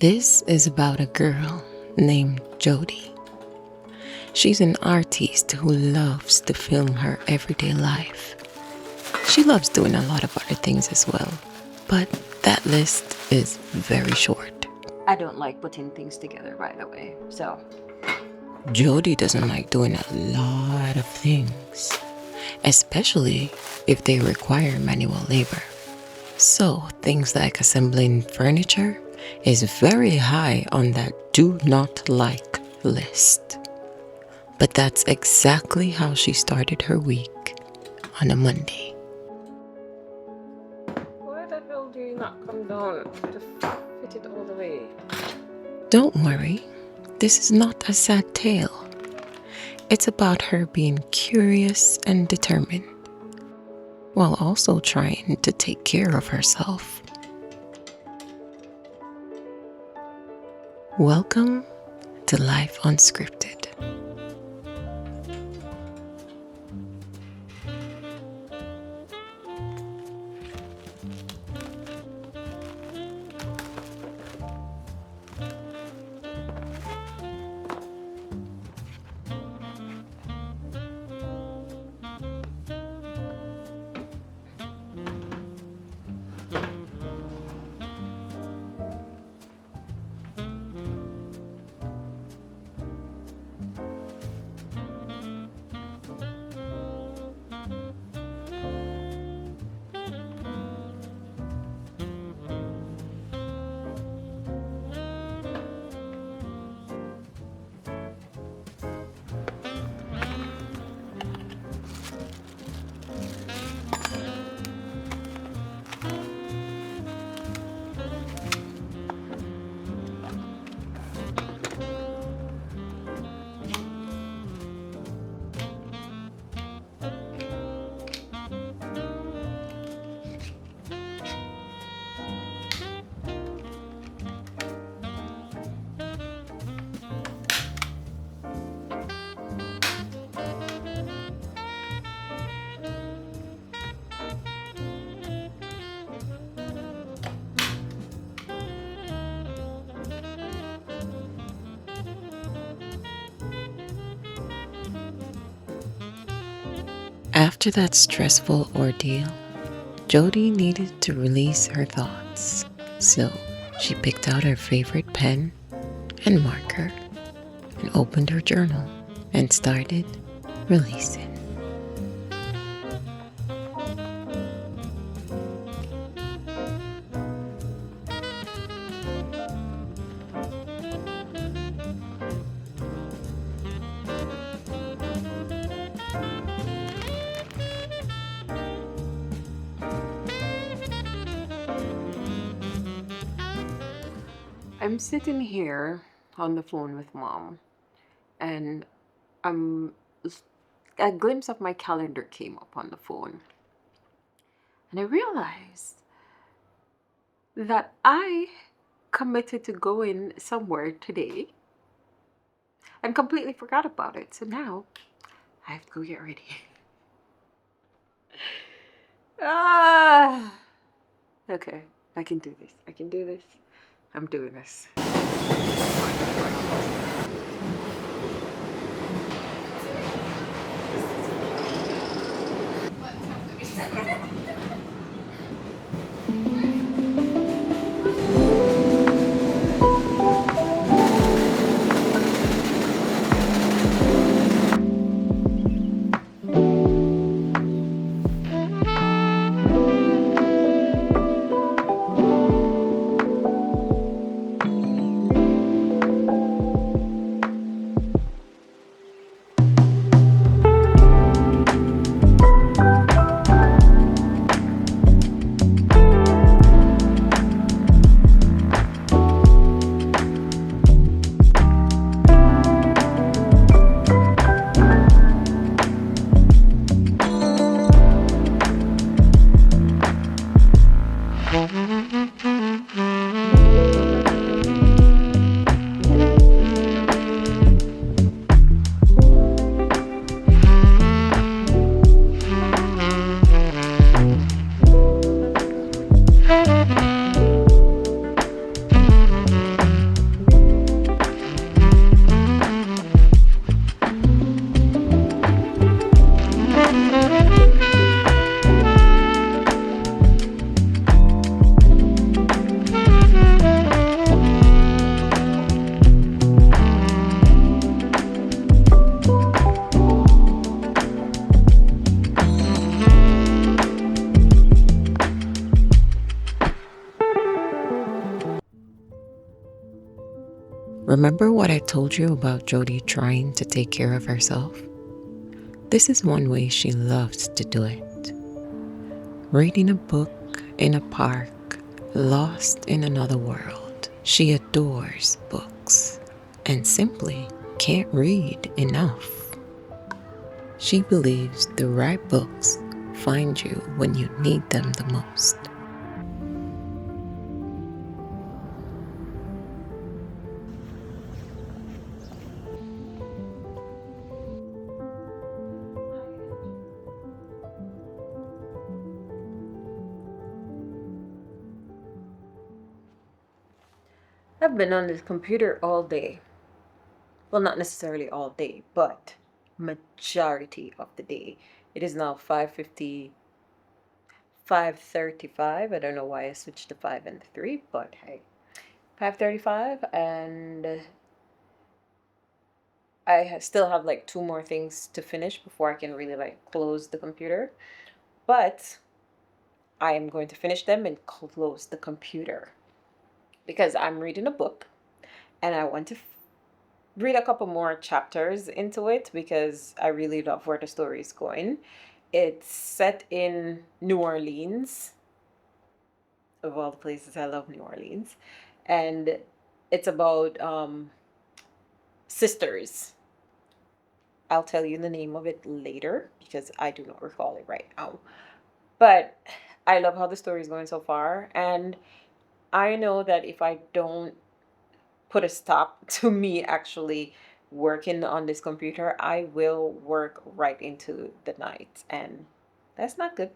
This is about a girl named Jody. She's an artist who loves to film her everyday life. She loves doing a lot of other things as well, but that list is very short. I don't like putting things together right away, so. Jody doesn't like doing a lot of things, especially if they require manual labor. So things like assembling furniture is very high on that do not like list. But that's exactly how she started her week on a Monday. Why the hell do you not come down to fit it all the way? Don't worry, this is not a sad tale. It's about her being curious and determined, while also trying to take care of herself. Welcome to Life Unscripted. After that stressful ordeal, Jody needed to release her thoughts. So she picked out her favorite pen and marker and opened her journal and started releasing. I'm sitting here on the phone with mom, and a glimpse of my calendar came up on the phone. And I realized that I committed to going somewhere today and completely forgot about it. So now I have to go get ready. Okay, I can do this. I can do this. I'm doing this. Remember what I told you about Jody trying to take care of herself? This is one way she loves to do it. Reading a book in a park, lost in another world. She adores books and simply can't read enough. She believes the right books find you when you need them the most. I've been on this computer all day. Well, not necessarily all day, but majority of the day. It is now 5:50, 5:35. I don't know why I switched to 5 and 3, but hey. 5:35, and I still have like two more things to finish before I can really like close the computer. But I am going to finish them and close the computer because I'm reading a book and I want to read a couple more chapters into it because I really love where the story is going. It's set in New Orleans. Of all the places, I love New Orleans. And it's about sisters. I'll tell you the name of it later because I do not recall it right now. But I love how the story is going so far. And I know that if I don't put a stop to me actually working on this computer, I will work right into the night. And that's not good.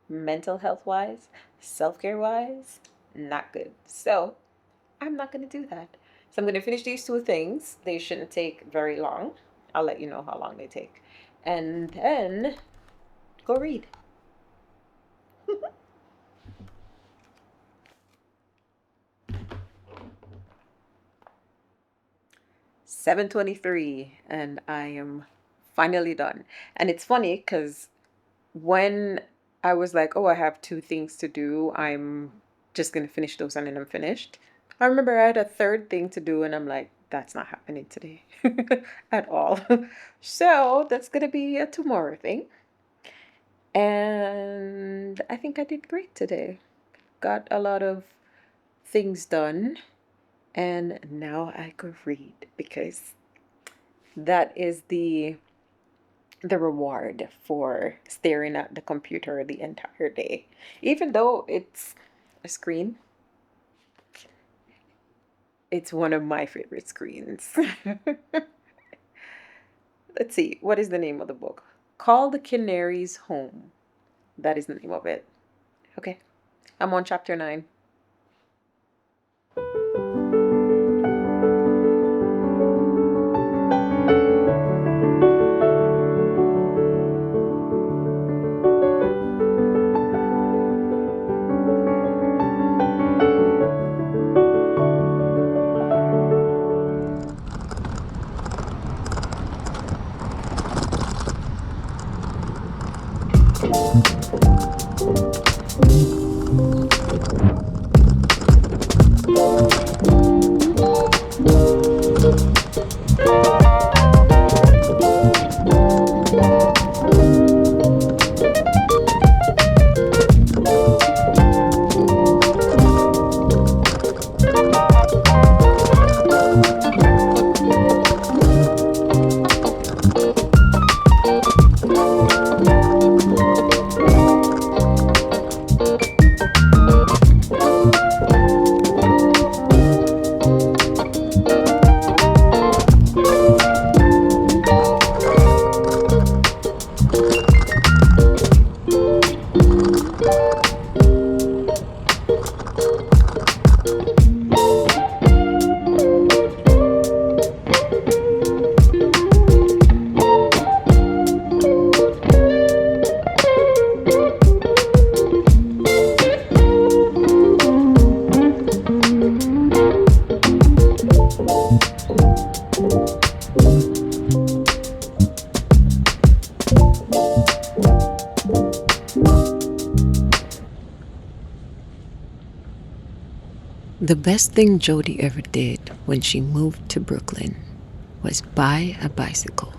Mental health wise, self care wise, not good. So I'm not going to do that. So I'm going to finish these two things. They shouldn't take very long. I'll let you know how long they take. And then go read. 7:23, and I am finally done. And it's funny because when I was like, oh, I have two things to do, I'm just going to finish those and then I'm finished. I remember I had a third thing to do, and I'm like, that's not happening today at all. So that's going to be a tomorrow thing. And I think I did great today. Got a lot of things done, and now I could read because that is the reward for staring at the computer the entire day. Even though it's a screen, it's one of my favorite screens. Let's see, what is the name of the book? Call the Canaries Home. That is the name of it. Okay, I'm on chapter 9. The best thing Jody ever did when she moved to Brooklyn was buy a bicycle.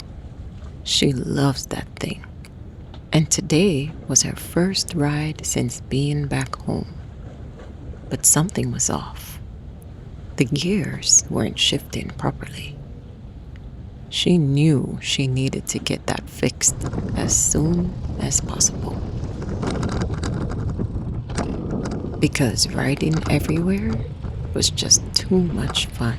She loves that thing. And today was her first ride since being back home. But something was off. The gears weren't shifting properly. She knew she needed to get that fixed as soon as possible. Because riding everywhere was just too much fun.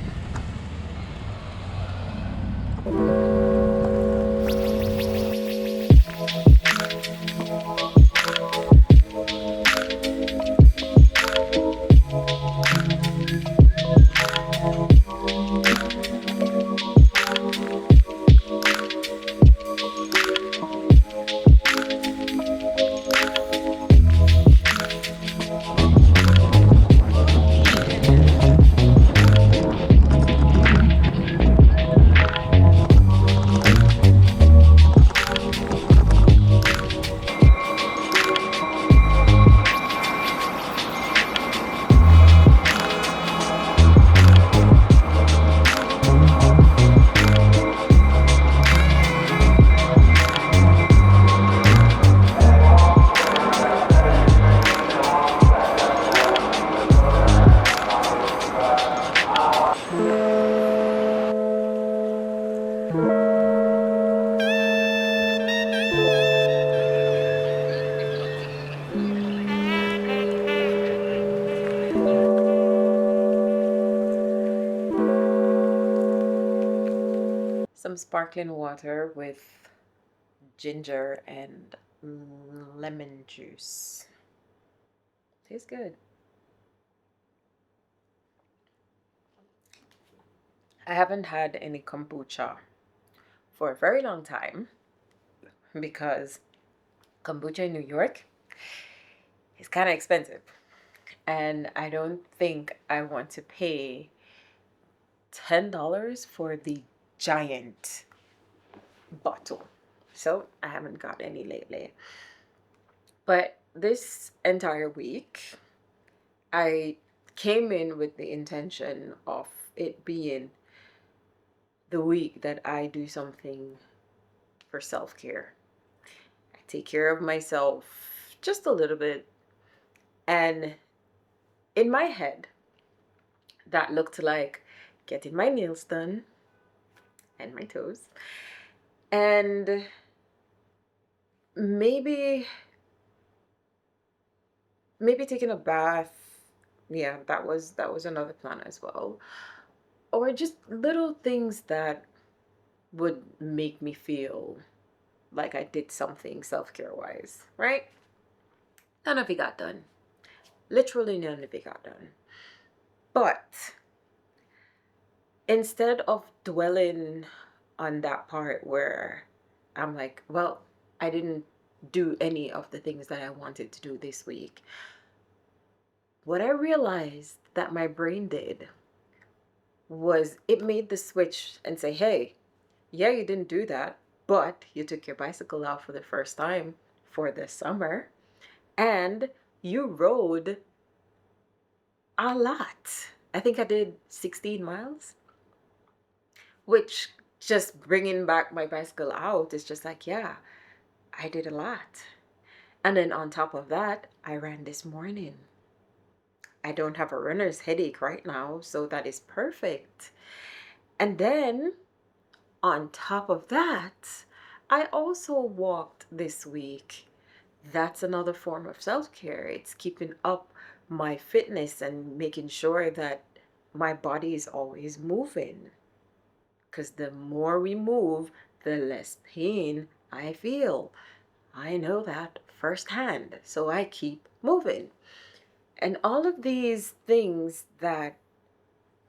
Some sparkling water with ginger and lemon juice. Tastes good. I haven't had any kombucha for a very long time because kombucha in New York is kind of expensive. And I don't think I want to pay $10 for the giant bottle. So I haven't got any lately. But this entire week, I came in with the intention of it being the week that I do something for self-care. I take care of myself just a little bit. And in my head, that looked like getting my nails done and my toes. And maybe taking a bath. Yeah, that was another plan as well. Or just little things that would make me feel like I did something self-care wise, right? None of it got done. Literally none of it got done. But instead of dwelling on that part where I'm like, well, I didn't do any of the things that I wanted to do this week, what I realized that my brain did was it made the switch and say, hey, yeah, you didn't do that, but you took your bicycle out for the first time for the summer and you rode a lot. I think I did 16 miles, which just bringing back my bicycle out is just like, yeah, I did a lot. And then on top of that, I ran this morning. I don't have a runner's headache right now, so that is perfect. And then on top of that, I also walked this week. That's another form of self-care. It's keeping up my fitness and making sure that my body is always moving. Because the more we move, the less pain I feel. I know that firsthand, so I keep moving. And all of these things that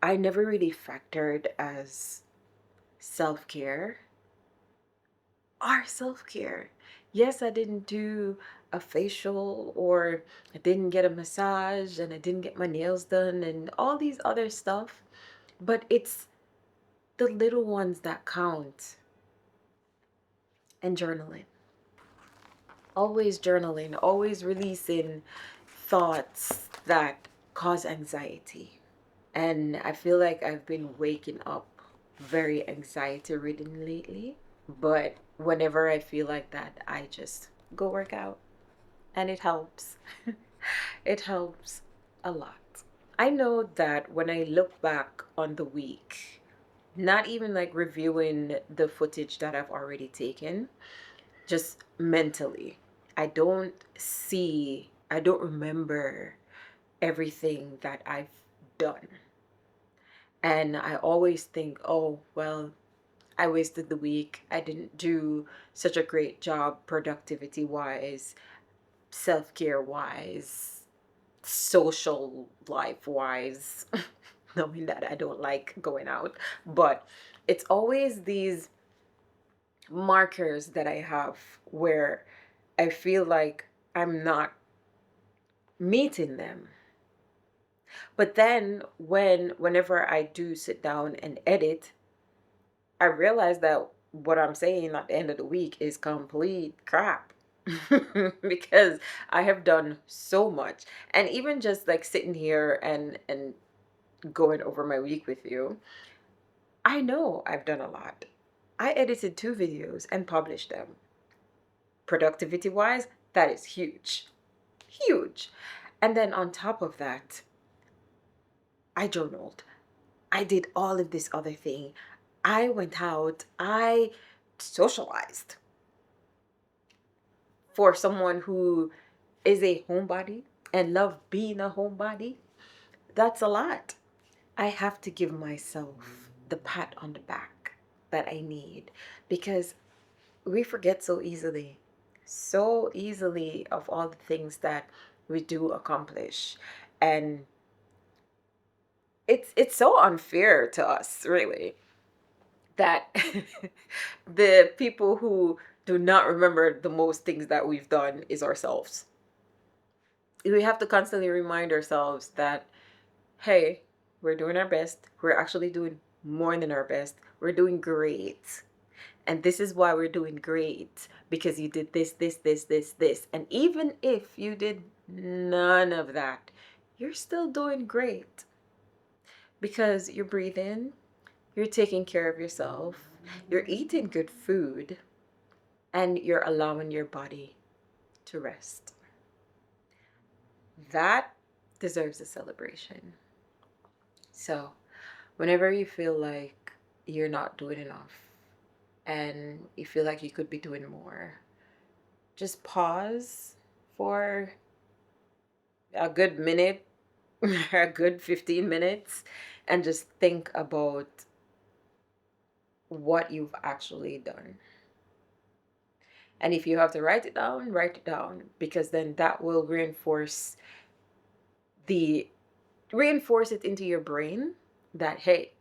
I never really factored as self-care are self-care. Yes, I didn't do a facial or I didn't get a massage and I didn't get my nails done and all these other stuff, but it's the little ones that count. And journaling, always releasing thoughts that cause anxiety. And I feel like I've been waking up very anxiety ridden lately. But whenever I feel like that, I just go work out. And it helps. It helps a lot. I know that when I look back on the week, not even like reviewing the footage that I've already taken, just mentally, I don't remember everything that I've done. And I always think, oh, well, I wasted the week. I didn't do such a great job productivity wise, self care wise, social life wise, knowing that I don't like going out. But it's always these markers that I have where I feel like I'm not meeting them. But then whenever I do sit down and edit, I realize that what I'm saying at the end of the week is complete crap. Because I have done so much. And even just like sitting here and going over my week with you, I know I've done a lot. I edited 2 videos and published them. Productivity wise, that is huge. Huge. And then on top of that, I journaled. I did all of this other thing. I went out. I socialized. For someone who is a homebody and love being a homebody, that's a lot. I have to give myself the pat on the back that I need, because we forget so easily of all the things that we do accomplish. And it's so unfair to us, really, that the people who do not remember the most things that we've done is ourselves. We have to constantly remind ourselves that, hey, we're doing our best. We're actually doing more than our best. We're doing great. And this is why we're doing great, because you did this. And even if you did none of that, you're still doing great, because you're breathing, you're taking care of yourself, you're eating good food, and you're allowing your body to rest. That deserves a celebration. So, whenever you feel like you're not doing enough and you feel like you could be doing more, just pause for a good minute, a good 15 minutes, and just think about what you've actually done. And if you have to write it down, because then that will the reinforce it into your brain that, hey,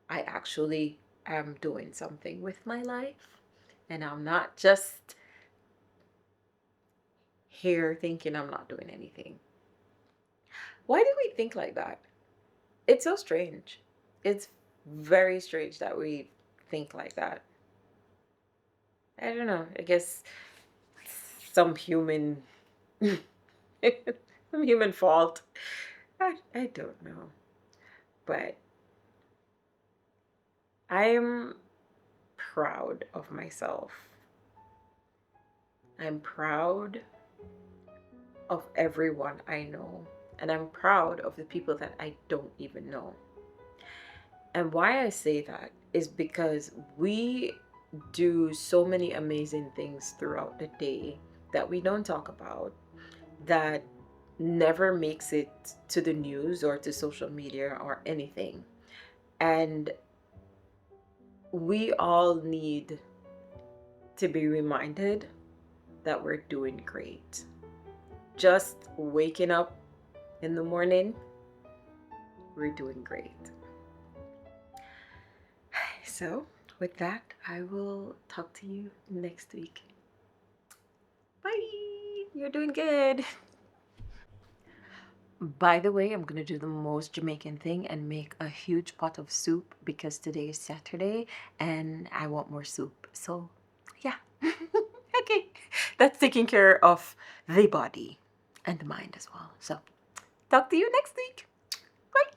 I actually am doing something with my life, and I'm not just here thinking I'm not doing anything. Why do we think like that? It's so strange. It's very strange that we think like that. I don't know. I guess some human some human fault. I don't know. But I'm proud of myself. I'm proud of everyone I know. And I'm proud of the people that I don't even know. And why I say that is because we do so many amazing things throughout the day that we don't talk about, that never makes it to the news or to social media or anything. And we all need to be reminded that we're doing great. Just waking up in the morning, we're doing great. So, with that, I will talk to you next week. Bye! You're doing good. By the way, I'm gonna do the most Jamaican thing and make a huge pot of soup, because today is Saturday and I want more soup. So, yeah. Okay. That's taking care of the body and the mind as well. So, talk to you next week. Bye.